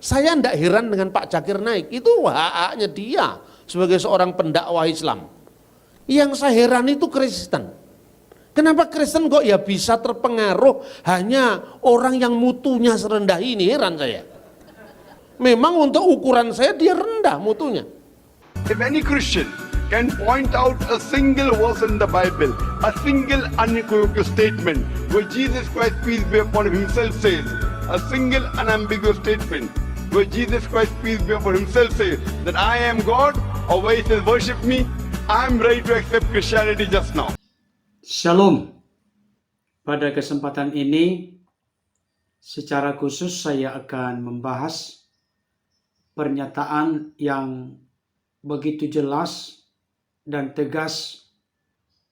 Saya tidak heran dengan Pak Zakir Naik, itu hak-haknya dia sebagai seorang pendakwah Islam. Yang saya heran itu Kristen. Kenapa Kristen kok ya bisa terpengaruh hanya orang yang mutunya serendah ini, heran saya. Memang untuk ukuran saya dia rendah mutunya. If any Christian can point out a single verse in the Bible, a single unequivocal statement where Jesus Christ, peace be upon him, himself says, a single unambiguous statement where Jesus Christ, peace be upon himself says that I am God, or where he says worship me, I am ready to accept Christianity just now. Shalom. Pada kesempatan ini secara khusus saya akan membahas pernyataan yang begitu jelas dan tegas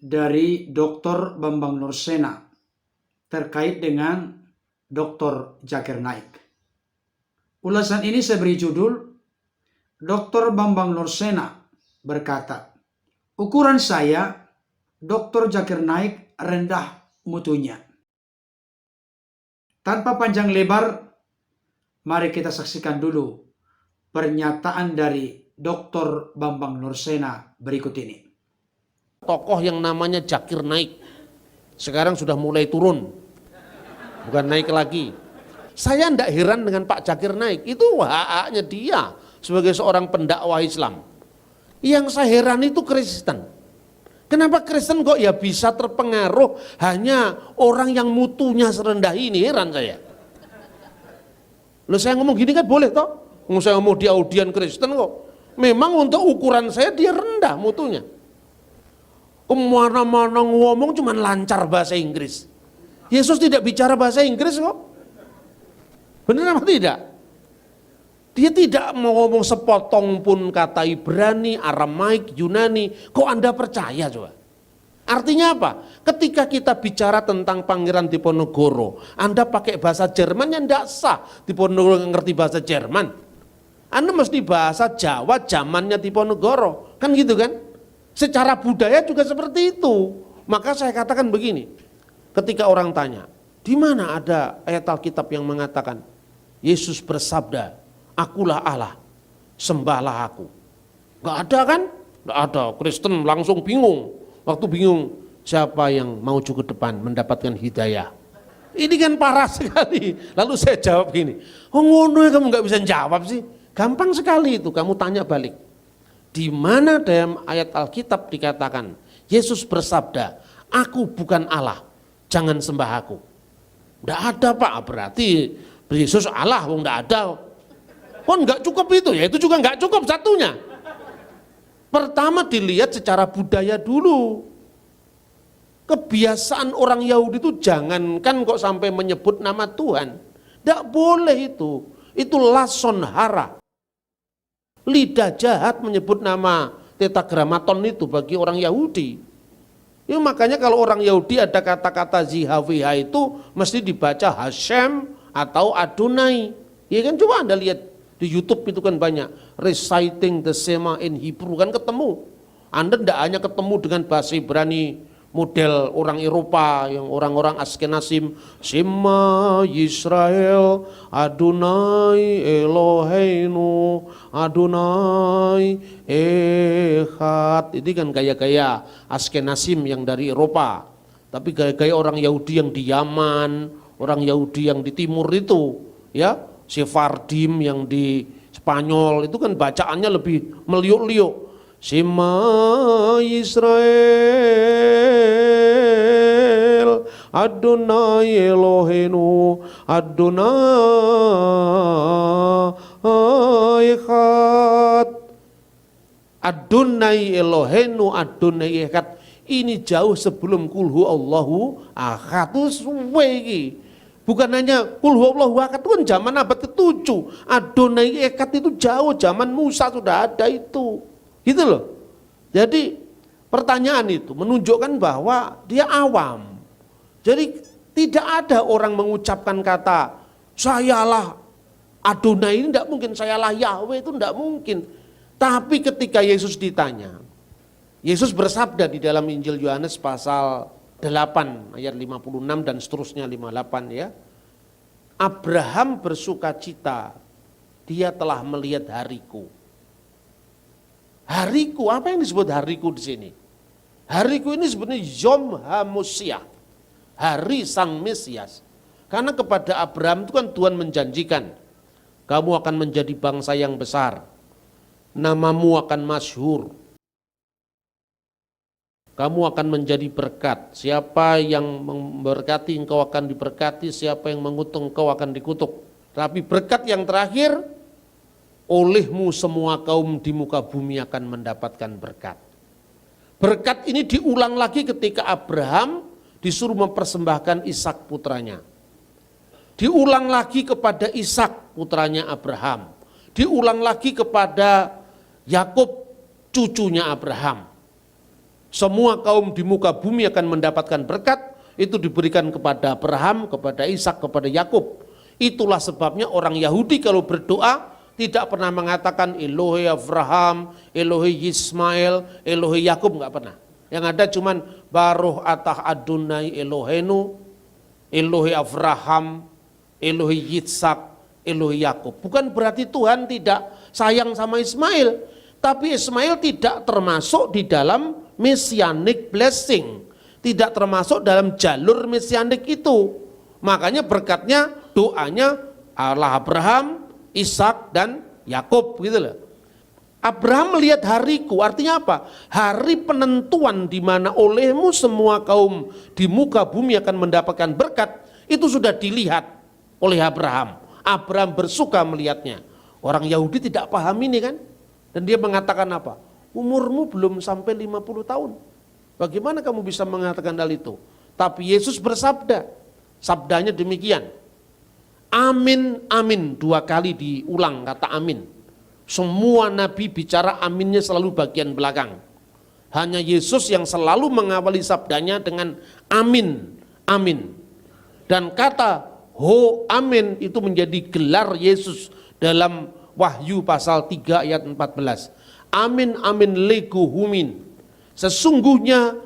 dari Dr. Bambang Nursena terkait dengan Dr. Zakir Naik. Ulasan ini saya beri judul, Dr. Bambang Nursena berkata, ukuran saya Dr. Zakir Naik rendah mutunya. Tanpa panjang lebar, mari kita saksikan dulu pernyataan dari Dr. Bambang Nursena berikut ini. Tokoh yang namanya Zakir Naik sekarang sudah mulai turun, bukan naik lagi. Saya tidak heran dengan Pak Zakir Naik, itu hak-haknya dia sebagai seorang pendakwah Islam. Yang saya heran itu Kristen. Kenapa Kristen kok ya bisa terpengaruh hanya orang yang mutunya serendah ini, heran saya. Loh, saya ngomong gini kan boleh toh? Saya ngomong di audien Kristen kok. Memang untuk ukuran saya dia rendah mutunya. Kemana-mana ngomong cuman lancar bahasa Inggris. Yesus tidak bicara bahasa Inggris kok. Benar apa tidak? Dia tidak mau ngomong sepotong pun kata Ibrani, Aramaik, Yunani. Kok Anda percaya coba? Artinya apa? Ketika kita bicara tentang Pangeran Diponegoro, Anda pakai bahasa Jerman yang tidak sah. Diponegoro ngerti bahasa Jerman. Anda mesti bahasa Jawa zamannya Diponegoro. Kan gitu kan? Secara budaya juga seperti itu. Maka saya katakan begini. Ketika orang tanya, di mana ada ayat Alkitab yang mengatakan Yesus bersabda, akulah Allah, sembahlah aku. Gak ada kan? Gak ada. Kristen langsung bingung. Waktu bingung, siapa yang maju ke depan mendapatkan hidayah? Ini kan parah sekali. Lalu saya jawab gini, oh ngono kamu gak bisa jawab sih. Gampang sekali itu, kamu tanya balik. Di mana dalam ayat Alkitab dikatakan, Yesus bersabda, aku bukan Allah, jangan sembah aku. Gak ada Pak, berarti Yesus Allah, nggak ada. Kok nggak cukup itu? Ya itu juga nggak cukup satunya. Pertama dilihat secara budaya dulu. Kebiasaan orang Yahudi itu jangankan kok sampai menyebut nama Tuhan. Nggak boleh itu. Itu lason hara. Lidah jahat menyebut nama tetragrammaton itu bagi orang Yahudi. Ya, makanya kalau orang Yahudi ada kata-kata Zihaviha itu mesti dibaca Hashem atau Adonai. Ya kan, coba Anda lihat di YouTube itu kan banyak reciting the Shema in Hebrew, kan ketemu. Anda tidak hanya ketemu dengan bahasa Ibrani model orang Eropa yang orang-orang Askenazim, Shema Yisrael Adonai Eloheinu Adonai Echad. Ini kan gaya-gaya Askenazim yang dari Eropa. Tapi gaya-gaya orang Yahudi yang di Yaman, orang Yahudi yang di timur itu, ya, Sephardim yang di Spanyol itu kan bacaannya lebih meliuk-liuk. Shema Yisrael Adonai Eloheinu Adonai Echad. Adonai Eloheinu Adonai Echad ini jauh sebelum kulhu Allahu ahad. Itu suwe iki. Bukan hanya kulhu Allahu ahad, itu kan zaman abad ke-7. Adonai Echad itu jauh, zaman Musa sudah ada itu. Gitu loh. Jadi pertanyaan itu menunjukkan bahwa dia awam. Jadi tidak ada orang mengucapkan kata sayalah Adonai, ini tidak mungkin, sayalah Yahweh, itu tidak mungkin. Tapi ketika Yesus ditanya, Yesus bersabda di dalam Injil Yohanes pasal 8 ayat 56 dan seterusnya 58 ya. Abraham bersukacita dia telah melihat hariku. Hariku, apa yang disebut hariku di sini? Hariku ini sebenarnya Yom HaMoshiach, hari Sang Mesias. Karena kepada Abraham itu kan Tuhan menjanjikan, kamu akan menjadi bangsa yang besar, namamu akan masyhur, kamu akan menjadi berkat. Siapa yang memberkati engkau akan diberkati, siapa yang mengutuk engkau akan dikutuk. Tapi berkat yang terakhir, olehmu semua kaum di muka bumi akan mendapatkan berkat. Berkat ini diulang lagi ketika Abraham disuruh mempersembahkan Ishak putranya. Diulang lagi kepada Ishak putranya Abraham. Diulang lagi kepada Yakub cucunya Abraham. Semua kaum di muka bumi akan mendapatkan berkat, itu diberikan kepada Abraham, kepada Ishak, kepada Yakub. Itulah sebabnya orang Yahudi kalau berdoa tidak pernah mengatakan Elohe Abraham, Elohe Ismail, Elohe Yakub, enggak pernah. Yang ada cuman Baruch atah Adonai Elohenu, Elohe Abraham, Elohe Yitzhak, Elohe Yakub. Bukan berarti Tuhan tidak sayang sama Ismail, tapi Ismail tidak termasuk di dalam messianic blessing, tidak termasuk dalam jalur messianik itu. Makanya berkatnya, doanya Allah Abraham, Ishak dan Yakub gitu loh. Abraham melihat hariku, artinya apa? Hari penentuan di mana olehmu semua kaum di muka bumi akan mendapatkan berkat, itu sudah dilihat oleh Abraham. Abraham bersuka melihatnya. Orang Yahudi tidak paham ini kan? Dan dia mengatakan apa? Umurmu belum sampai 50 tahun. Bagaimana kamu bisa mengatakan hal itu? Tapi Yesus bersabda, sabdanya demikian. Amin, amin, 2 kali diulang kata amin. Semua nabi bicara aminnya selalu bagian belakang. Hanya Yesus yang selalu mengawali sabdanya dengan amin, amin. Dan kata ho amin itu menjadi gelar Yesus dalam Wahyu pasal 3 ayat 14. Amin, amin lego humin. Sesungguhnya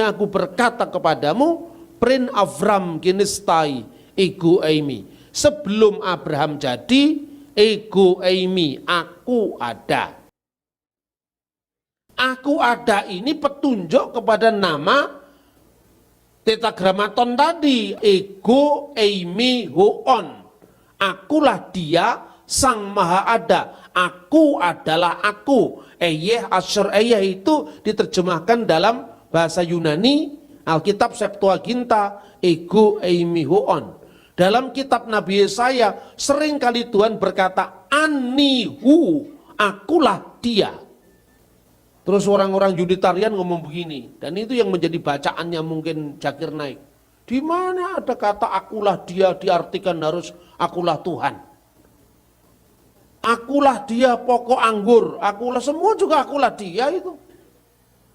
aku berkata kepadamu, prin Avram kinistai ego eimi. Sebelum Abraham jadi, ego eimi, aku ada. Aku ada ini petunjuk kepada nama tetragramaton tadi, ego eimi hoon. Akulah dia sang maha ada. Aku adalah aku. Eyeh asyur eyeh itu diterjemahkan dalam bahasa Yunani Alkitab Septuaginta ego eimi hoon. Dalam kitab Nabi Yesaya sering kali Tuhan berkata anihu, akulah dia. Terus orang-orang Yuditarian ngomong begini, dan itu yang menjadi bacaannya mungkin Zakir Naik. Di mana ada kata akulah dia diartikan harus akulah Tuhan. Akulah dia pokok anggur, akulah semua juga akulah dia itu.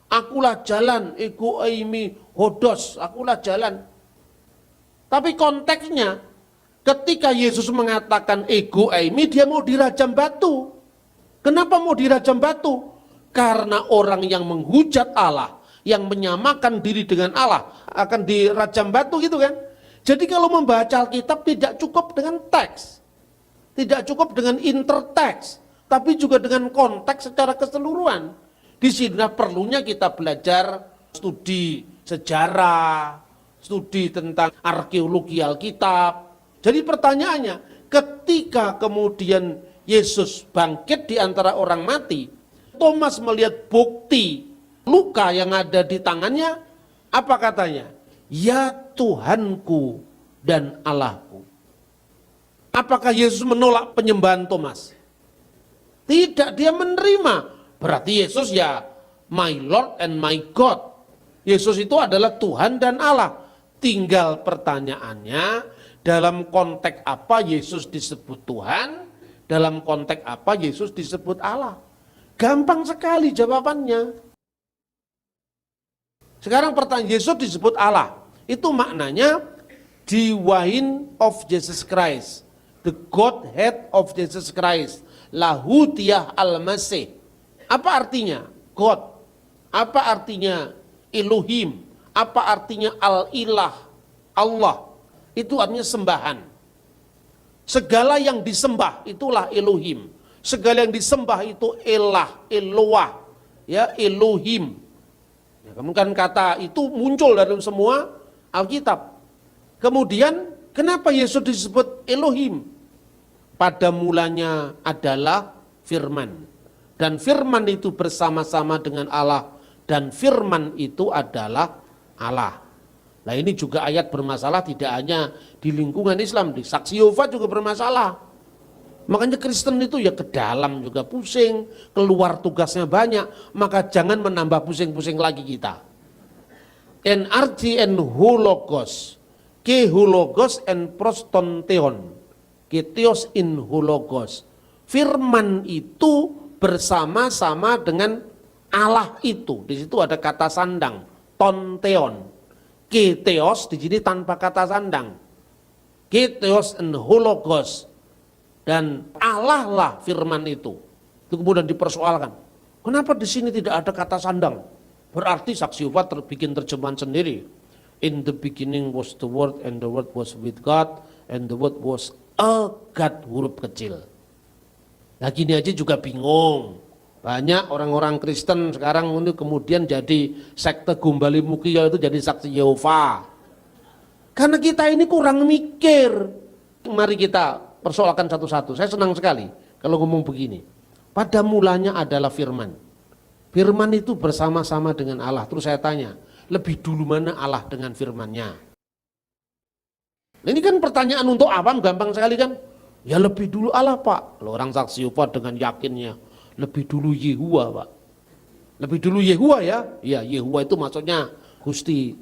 Akulah jalan, ego eimi hodos, akulah jalan. Tapi konteksnya ketika Yesus mengatakan ego eimi, dia mau dirajam batu. Kenapa mau dirajam batu? Karena orang yang menghujat Allah, yang menyamakan diri dengan Allah akan dirajam batu gitu kan. Jadi kalau membaca Alkitab tidak cukup dengan teks. Tidak cukup dengan interteks, tapi juga dengan konteks secara keseluruhan. Di sini perlunya kita belajar studi sejarah, studi tentang arkeologi Alkitab. Jadi pertanyaannya, ketika kemudian Yesus bangkit di antara orang mati, Thomas melihat bukti luka yang ada di tangannya, apa katanya? Ya Tuhanku dan Allahku. Apakah Yesus menolak penyembahan Thomas? Tidak, dia menerima. Berarti Yesus ya my Lord and my God. Yesus itu adalah Tuhan dan Allah. Tinggal pertanyaannya, dalam konteks apa Yesus disebut Tuhan, dalam konteks apa Yesus disebut Allah. Gampang sekali jawabannya. Sekarang pertanyaan, Yesus disebut Allah. Itu maknanya Divine of Jesus Christ. The Godhead of Jesus Christ, Lahutiyah al-Masih. Apa artinya God? Apa artinya Elohim? Apa artinya Al-Ilah? Allah. Itu artinya sembahan. Segala yang disembah itulah Elohim. Segala yang disembah itu Elah, Eloah, ya Elohim. Ya, kemudian kata itu muncul dari semua Alkitab. Kemudian kenapa Yesus disebut Elohim? Pada mulanya adalah firman. Dan firman itu bersama-sama dengan Allah. Dan firman itu adalah Allah. Nah ini juga ayat bermasalah tidak hanya di lingkungan Islam. Di Saksi Yehova juga bermasalah. Makanya Kristen itu ya ke dalam juga pusing. Keluar tugasnya banyak. Maka jangan menambah pusing-pusing lagi kita. NRT and hologos. Ke hologos and prostonteon. Ke theos in hologos. Firman itu bersama-sama dengan Allah itu. Di situ ada kata sandang. Tonteon. Ke theos di sini tanpa kata sandang. Ke theos and hologos. Dan Allah lah firman itu. Itu kemudian dipersoalkan. Kenapa di sini tidak ada kata sandang? Berarti Saksi Yehova bikin terjemahan sendiri. In the beginning was the word and the word was with God and the word was a God, huruf kecil. Nah gini aja juga bingung. Banyak orang-orang Kristen sekarang ini kemudian jadi sekte Gumbali Mukia itu jadi Saksi Yehova. Karena kita ini kurang mikir. Mari kita persoalkan satu-satu. Saya senang sekali kalau ngomong begini. Pada mulanya adalah firman. Firman itu bersama-sama dengan Allah. Terus saya tanya, lebih dulu mana Allah dengan firman-Nya? Ini kan pertanyaan untuk awam gampang sekali kan? Ya lebih dulu Allah Pak. Kalau orang Saksi Yehova dengan yakinnya, lebih dulu Yehuwa Pak. Lebih dulu Yehuwa ya? Ya Yehuwa itu maksudnya Gusti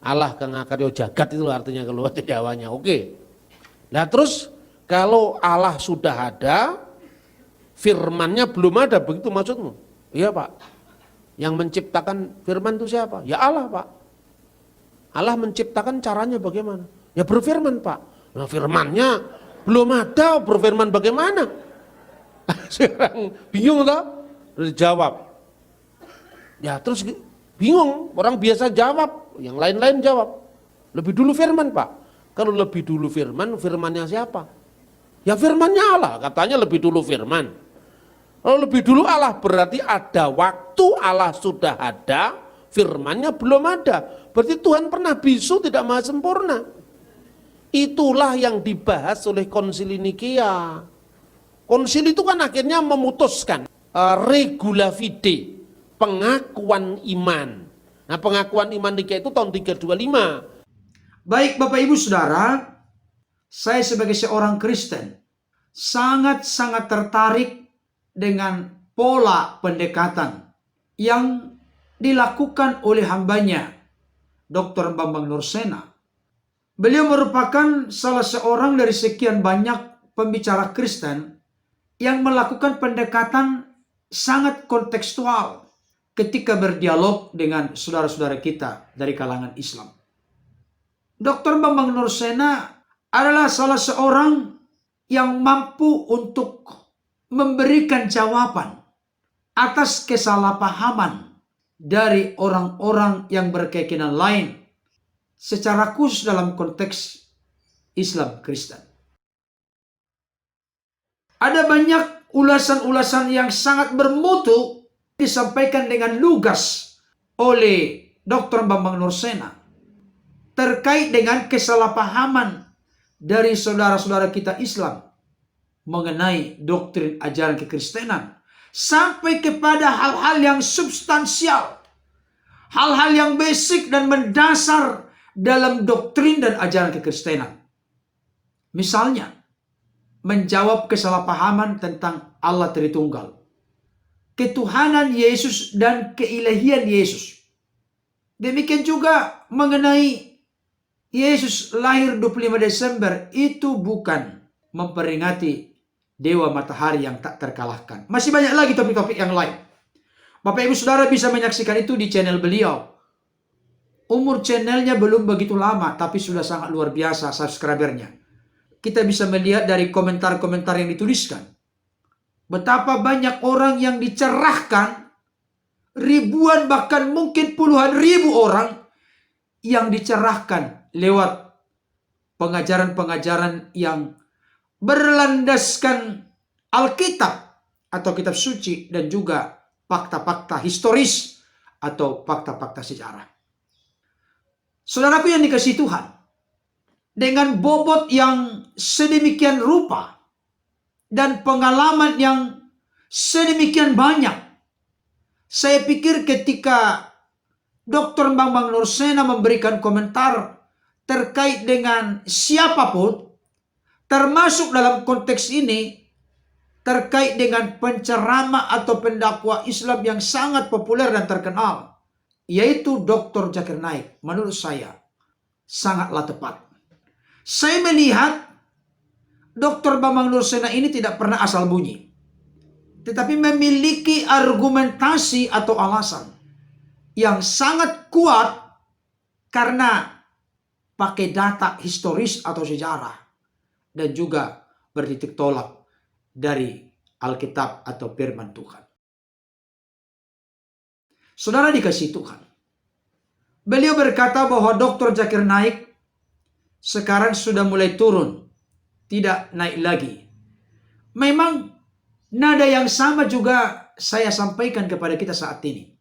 Allah kang akarya jagat itu artinya kalau bahasa Jawanya. Oke. Nah terus kalau Allah sudah ada, firman-Nya belum ada, begitu maksudmu? Iya Pak. Yang menciptakan firman itu siapa? Ya Allah Pak. Allah menciptakan caranya bagaimana? Ya berfirman Pak. Nah firman-Nya belum ada, berfirman bagaimana? Sekarang bingung toh? Terus jawab. Ya terus bingung, orang biasa jawab, yang lain-lain jawab. Lebih dulu firman Pak. Kalau lebih dulu firman, firman-Nya siapa? Ya firman-Nya Allah, katanya lebih dulu firman. Kalau lebih dulu Allah berarti ada waktu Allah sudah ada, firman-Nya belum ada. Berarti Tuhan pernah bisu, tidak maha sempurna. Itulah yang dibahas oleh Konsili Nikea. Konsili itu kan akhirnya memutuskan regula fide, pengakuan iman. Nah pengakuan iman Nikea itu tahun 325. Baik Bapak Ibu Saudara, saya sebagai seorang Kristen sangat-sangat tertarik dengan pola pendekatan yang dilakukan oleh hambanya Dr. Bambang Nursena. Beliau merupakan salah seorang dari sekian banyak pembicara Kristen yang melakukan pendekatan sangat kontekstual ketika berdialog dengan saudara-saudara kita dari kalangan Islam. Dr. Bambang Nursena adalah salah seorang yang mampu untuk memberikan jawaban atas kesalahpahaman dari orang-orang yang berkeyakinan lain secara khusus dalam konteks Islam Kristen. Ada banyak ulasan-ulasan yang sangat bermutu disampaikan dengan lugas oleh Dr. Bambang Nursena terkait dengan kesalahpahaman dari saudara-saudara kita Islam mengenai doktrin ajaran kekristenan sampai kepada hal-hal yang substansial, hal-hal yang basic dan mendasar dalam doktrin dan ajaran kekristenan. Misalnya, menjawab kesalahpahaman tentang Allah Tritunggal, ketuhanan Yesus dan keilahian Yesus. Demikian juga mengenai Yesus lahir 25 Desember itu bukan memperingati Dewa Matahari yang tak terkalahkan. Masih banyak lagi topik-topik yang lain. Bapak Ibu Saudara bisa menyaksikan itu di channel beliau. Umur channelnya belum begitu lama, tapi sudah sangat luar biasa subscribernya. Kita bisa melihat dari komentar-komentar yang dituliskan. Betapa banyak orang yang dicerahkan, ribuan bahkan mungkin puluhan ribu orang yang dicerahkan lewat pengajaran-pengajaran yang berlandaskan Alkitab atau kitab suci dan juga fakta-fakta historis atau fakta-fakta sejarah. Saudaraku yang dikasihi Tuhan, dengan bobot yang sedemikian rupa dan pengalaman yang sedemikian banyak, saya pikir ketika Dr. Bambang Nursena memberikan komentar terkait dengan siapapun, termasuk dalam konteks ini, terkait dengan penceramah atau pendakwa Islam yang sangat populer dan terkenal, yaitu Dr. Zakir Naik, menurut saya sangatlah tepat. Saya melihat Dr. Bambang Nursena ini tidak pernah asal bunyi, tetapi memiliki argumentasi atau alasan yang sangat kuat karena pakai data historis atau sejarah dan juga bertitik tolak dari Alkitab atau firman Tuhan. Saudara dikasihi Tuhan, beliau berkata bahwa Dr. Zakir Naik sekarang sudah mulai turun, tidak naik lagi. Memang nada yang sama juga saya sampaikan kepada kita saat ini.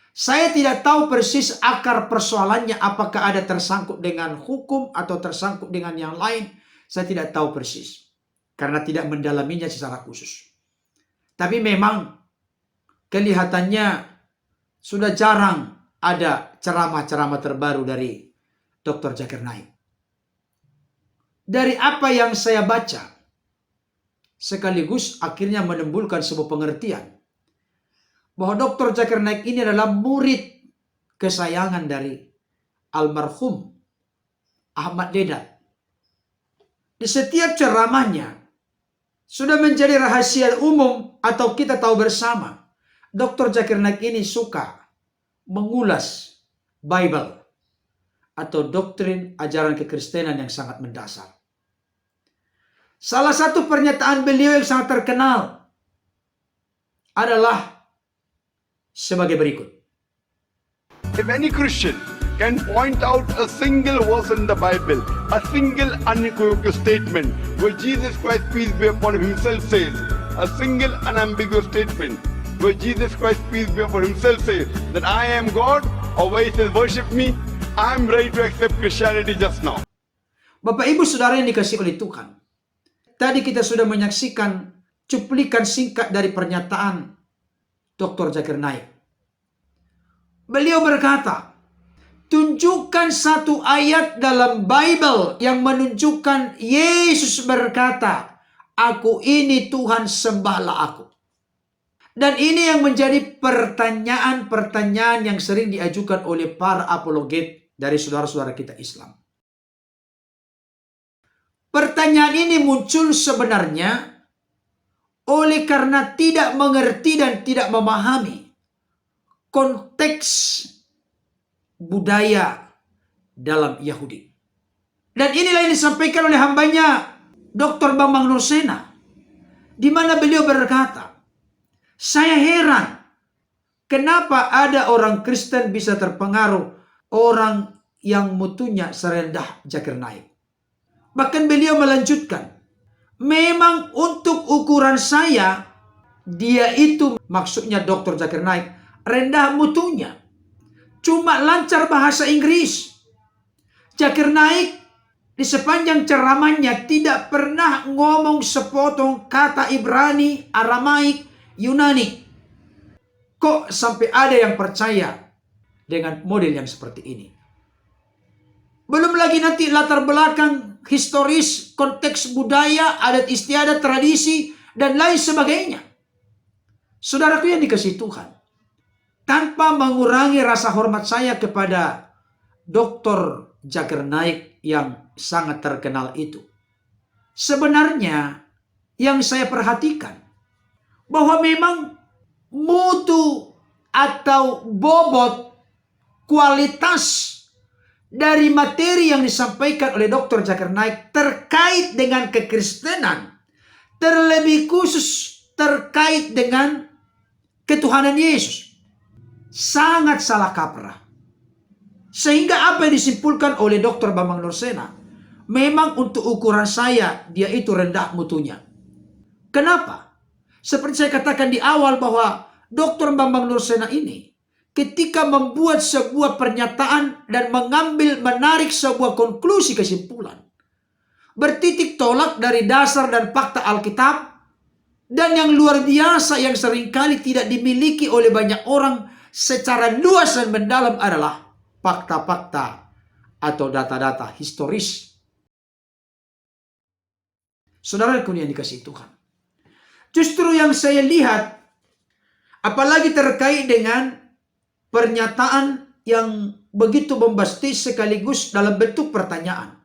Saya tidak tahu persis akar persoalannya, apakah ada tersangkut dengan hukum atau tersangkut dengan yang lain. Saya tidak tahu persis, karena tidak mendalaminya secara khusus. Tapi memang kelihatannya sudah jarang ada ceramah-ceramah terbaru dari Dr. Zakir Naik. Dari apa yang saya baca, sekaligus akhirnya menimbulkan sebuah pengertian bahwa Dr. Zakir Naik ini adalah murid kesayangan dari almarhum Ahmad Deedat. Di setiap ceramahnya sudah menjadi rahasia umum atau kita tahu bersama, Dr. Zakir Naik ini suka mengulas Bible atau doktrin ajaran kekristenan yang sangat mendasar. Salah satu pernyataan beliau yang sangat terkenal adalah sebagai berikut. If any Christian can point out a single verse in the Bible, a single unequivocal statement where Jesus Christ, peace be upon him, himself says, a single unambiguous statement where Jesus Christ, peace be upon him, himself says that I am God, or where he says worship me, I am ready to accept Christianity just now. Bapak Ibu Saudara yang dikasihi oleh Tuhan, tadi kita sudah menyaksikan cuplikan singkat dari pernyataan Dr. Zakir Naik. Beliau berkata, tunjukkan satu ayat dalam Bible yang menunjukkan Yesus berkata, aku ini Tuhan, sembahlah aku. Dan ini yang menjadi pertanyaan-pertanyaan yang sering diajukan oleh para apologet dari saudara-saudara kita Islam. Pertanyaan ini muncul sebenarnya oleh karena tidak mengerti dan tidak memahami konteks budaya dalam Yahudi. Dan inilah yang disampaikan oleh hambanya Dr. Bambang Nursena, di mana beliau berkata, saya heran kenapa ada orang Kristen bisa terpengaruh orang yang mutunya serendah Zakir Naik. Bahkan beliau melanjutkan, memang untuk ukuran saya, dia itu, maksudnya Dr. Zakir Naik, rendah mutunya. Cuma lancar bahasa Inggris. Zakir Naik di sepanjang ceramahnya tidak pernah ngomong sepotong kata Ibrani, Aramaik, Yunani. Kok sampai ada yang percaya dengan model yang seperti ini? Belum lagi nanti latar belakang historis, konteks budaya, adat istiadat, tradisi, dan lain sebagainya. Saudaraku yang dikasihi Tuhan, tanpa mengurangi rasa hormat saya kepada Dr. Zakir Naik yang sangat terkenal itu, sebenarnya yang saya perhatikan bahwa memang mutu atau bobot kualitas dari materi yang disampaikan oleh Dr. Zakir Naik terkait dengan kekristenan, terlebih khusus terkait dengan ketuhanan Yesus, sangat salah kaprah. Sehingga apa yang disimpulkan oleh Dr. Bambang Nursena memang untuk ukuran saya, dia itu rendah mutunya. Kenapa? Seperti saya katakan di awal bahwa Dr. Bambang Nursena ini ketika membuat sebuah pernyataan dan menarik sebuah konklusi kesimpulan, bertitik tolak dari dasar dan fakta Alkitab, dan yang luar biasa yang seringkali tidak dimiliki oleh banyak orang secara luas dan mendalam adalah fakta-fakta atau data-data historis. Saudaraku yang dikasihi Tuhan, justru yang saya lihat, apalagi terkait dengan pernyataan yang begitu bombastis sekaligus dalam bentuk pertanyaan.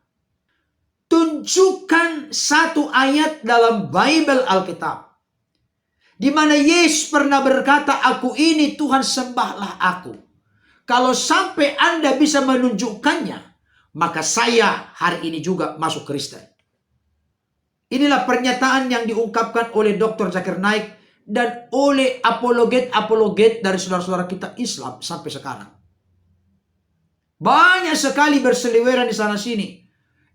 Tunjukkan satu ayat dalam Bible Alkitab di mana Yesus pernah berkata, "Aku ini Tuhan, sembahlah aku." Kalau sampai Anda bisa menunjukkannya, maka saya hari ini juga masuk Kristen. Inilah pernyataan yang diungkapkan oleh Dr. Zakir Naik dan oleh apologet-apologet dari saudara-saudara kita Islam sampai sekarang. Banyak sekali berseliweran di sana-sini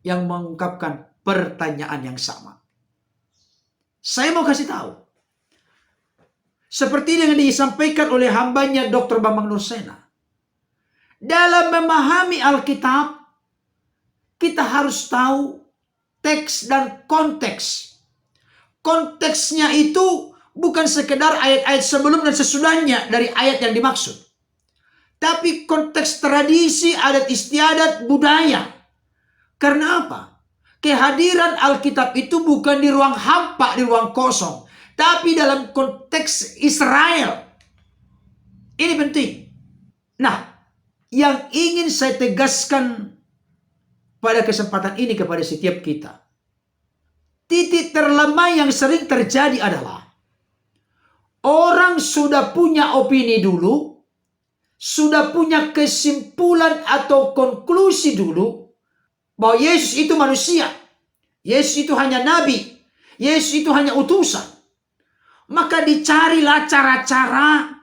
yang mengungkapkan pertanyaan yang sama. Saya mau kasih tahu, seperti yang disampaikan oleh hambanya Dr. Bambang Nursena, dalam memahami Alkitab, kita harus tahu teks dan konteks. Konteksnya itu bukan sekedar ayat-ayat sebelum dan sesudahnya dari ayat yang dimaksud, tapi konteks tradisi, adat istiadat, budaya. Karena apa? Kehadiran Alkitab itu bukan di ruang hampa, di ruang kosong, tapi dalam konteks Israel. Ini penting. Nah, yang ingin saya tegaskan pada kesempatan ini kepada setiap kita, titik terlemah yang sering terjadi adalah orang sudah punya opini dulu, sudah punya kesimpulan atau konklusi dulu bahwa Yesus itu manusia, Yesus itu hanya nabi, Yesus itu hanya utusan. Maka dicarilah cara-cara,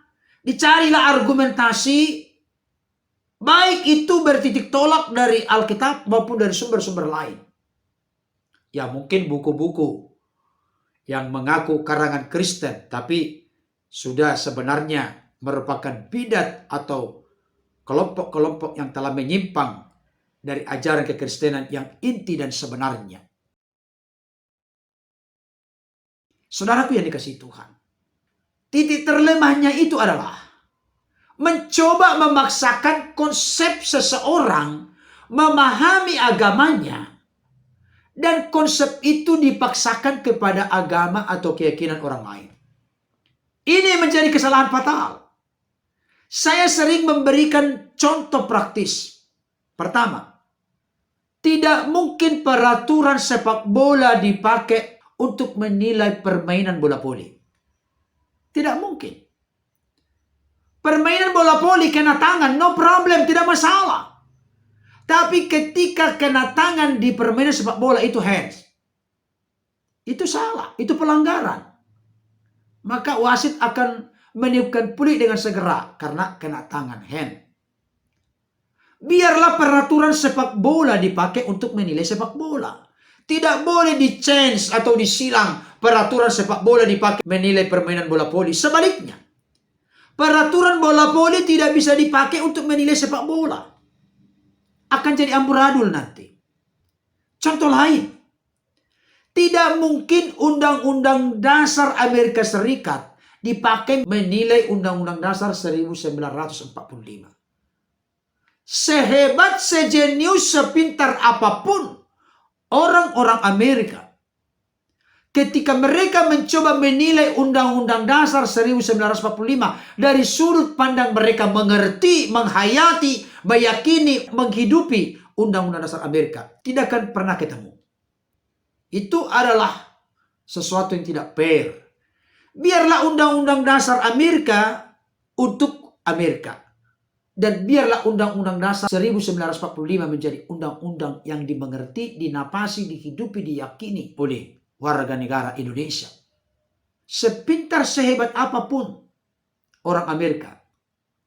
dicarilah argumentasi, baik itu bertitik tolak dari Alkitab maupun dari sumber-sumber lain. Ya mungkin buku-buku yang mengaku karangan Kristen, tapi sudah sebenarnya merupakan bidat atau kelompok-kelompok yang telah menyimpang dari ajaran kekristenan yang inti dan sebenarnya. Saudaraku yang dikasihi Tuhan, titik terlemahnya itu adalah mencoba memaksakan konsep seseorang memahami agamanya, dan konsep itu dipaksakan kepada agama atau keyakinan orang lain. Ini menjadi kesalahan fatal. Saya sering memberikan contoh praktis. Pertama, tidak mungkin peraturan sepak bola dipakai untuk menilai permainan bola voli. Tidak mungkin. Permainan bola voli kena tangan, no problem, tidak masalah. Tapi ketika kena tangan di permainan sepak bola itu hands. Itu salah, itu pelanggaran. Maka wasit akan meniupkan peluit dengan segera karena kena tangan, hand. Biarlah peraturan sepak bola dipakai untuk menilai sepak bola. Tidak boleh di-change atau disilang peraturan sepak bola dipakai menilai permainan bola voli. Sebaliknya, peraturan bola voli tidak bisa dipakai untuk menilai sepak bola. Akan jadi amburadul nanti. Contoh lain, tidak mungkin Undang-Undang Dasar Amerika Serikat dipakai menilai Undang-Undang Dasar 1945. Sehebat, sejenius, sepintar apapun orang-orang Amerika, ketika mereka mencoba menilai Undang-Undang Dasar 1945 dari sudut pandang mereka mengerti, menghayati, meyakini, menghidupi Undang-Undang Dasar Amerika, tidak akan pernah ketemu. Itu adalah sesuatu yang tidak fair. Biarlah Undang-Undang Dasar Amerika untuk Amerika. Dan biarlah Undang-Undang Dasar 1945 menjadi undang-undang yang dimengerti, dinapasi, dihidupi, diyakini oleh warga negara Indonesia. Sepintar sehebat apapun orang Amerika,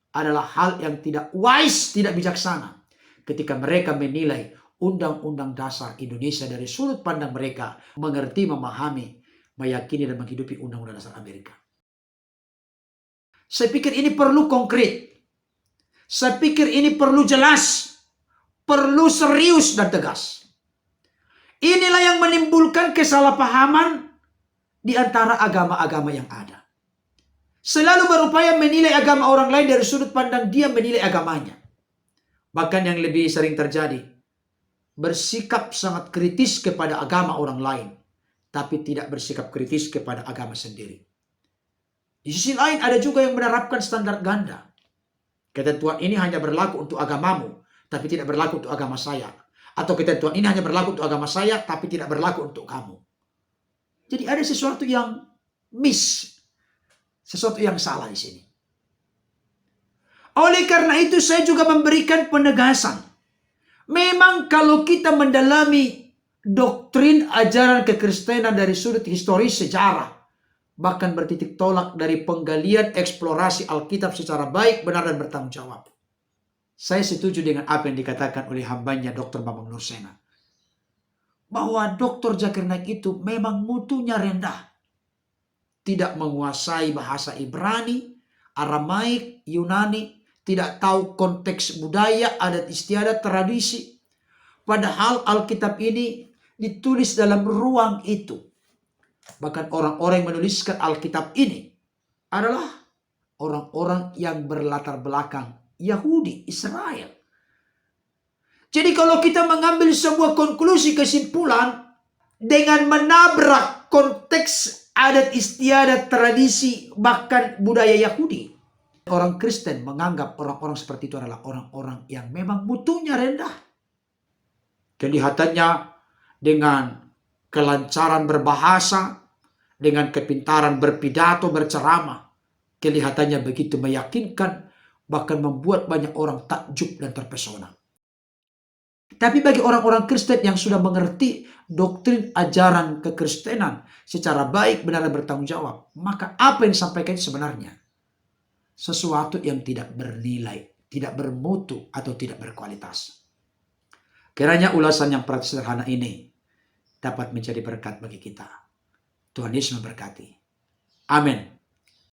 adalah hal yang tidak wise, tidak bijaksana ketika mereka menilai undang-undang dasar Indonesia dari sudut pandang mereka mengerti, memahami, meyakini dan menghidupi undang-undang dasar Amerika. Saya pikir ini perlu konkret. Saya pikir ini perlu jelas, perlu serius dan tegas. Inilah yang menimbulkan kesalahpahaman di antara agama-agama yang ada. Selalu berupaya menilai agama orang lain dari sudut pandang dia menilai agamanya. Bahkan yang lebih sering terjadi, bersikap sangat kritis kepada agama orang lain, tapi tidak bersikap kritis kepada agama sendiri. Di sisi lain ada juga yang menerapkan standar ganda. Ketentuan ini hanya berlaku untuk agamamu, tapi tidak berlaku untuk agama saya. Atau ketentuan ini hanya berlaku untuk agama saya, tapi tidak berlaku untuk kamu. Jadi ada sesuatu yang miss, sesuatu yang salah di sini. Oleh karena itu saya juga memberikan penegasan. Memang kalau kita mendalami doktrin ajaran kekristenan dari sudut historis sejarah, bahkan bertitik tolak dari penggalian eksplorasi Alkitab secara baik, benar, dan bertanggung jawab. Saya setuju dengan apa yang dikatakan oleh hambanya Dr. Bambang Nursena. Bahwa Dr. Zakir Naik itu memang mutunya rendah. Tidak menguasai bahasa Ibrani, Aramaik, Yunani, tidak tahu konteks budaya, adat istiadat, tradisi. Padahal Alkitab ini ditulis dalam ruang itu. Bahkan orang-orang yang menuliskan Alkitab ini adalah orang-orang yang berlatar belakang Yahudi, Israel. Jadi kalau kita mengambil sebuah konklusi kesimpulan dengan menabrak konteks adat istiadat, tradisi, bahkan budaya Yahudi, orang Kristen menganggap orang-orang seperti itu adalah orang-orang yang memang mutunya rendah. Kelihatannya dengan kelancaran berbahasa, dengan kepintaran berpidato, berceramah, kelihatannya begitu meyakinkan, bahkan membuat banyak orang takjub dan terpesona. Tapi bagi orang-orang Kristen yang sudah mengerti doktrin ajaran kekristenan secara baik, benar, dan bertanggung jawab, maka apa yang disampaikan sebenarnya sesuatu yang tidak bernilai, tidak bermutu, atau tidak berkualitas. Kiranya ulasan yang praktis sederhana ini dapat menjadi berkat bagi kita. Tuhan Yesus memberkati. Amin.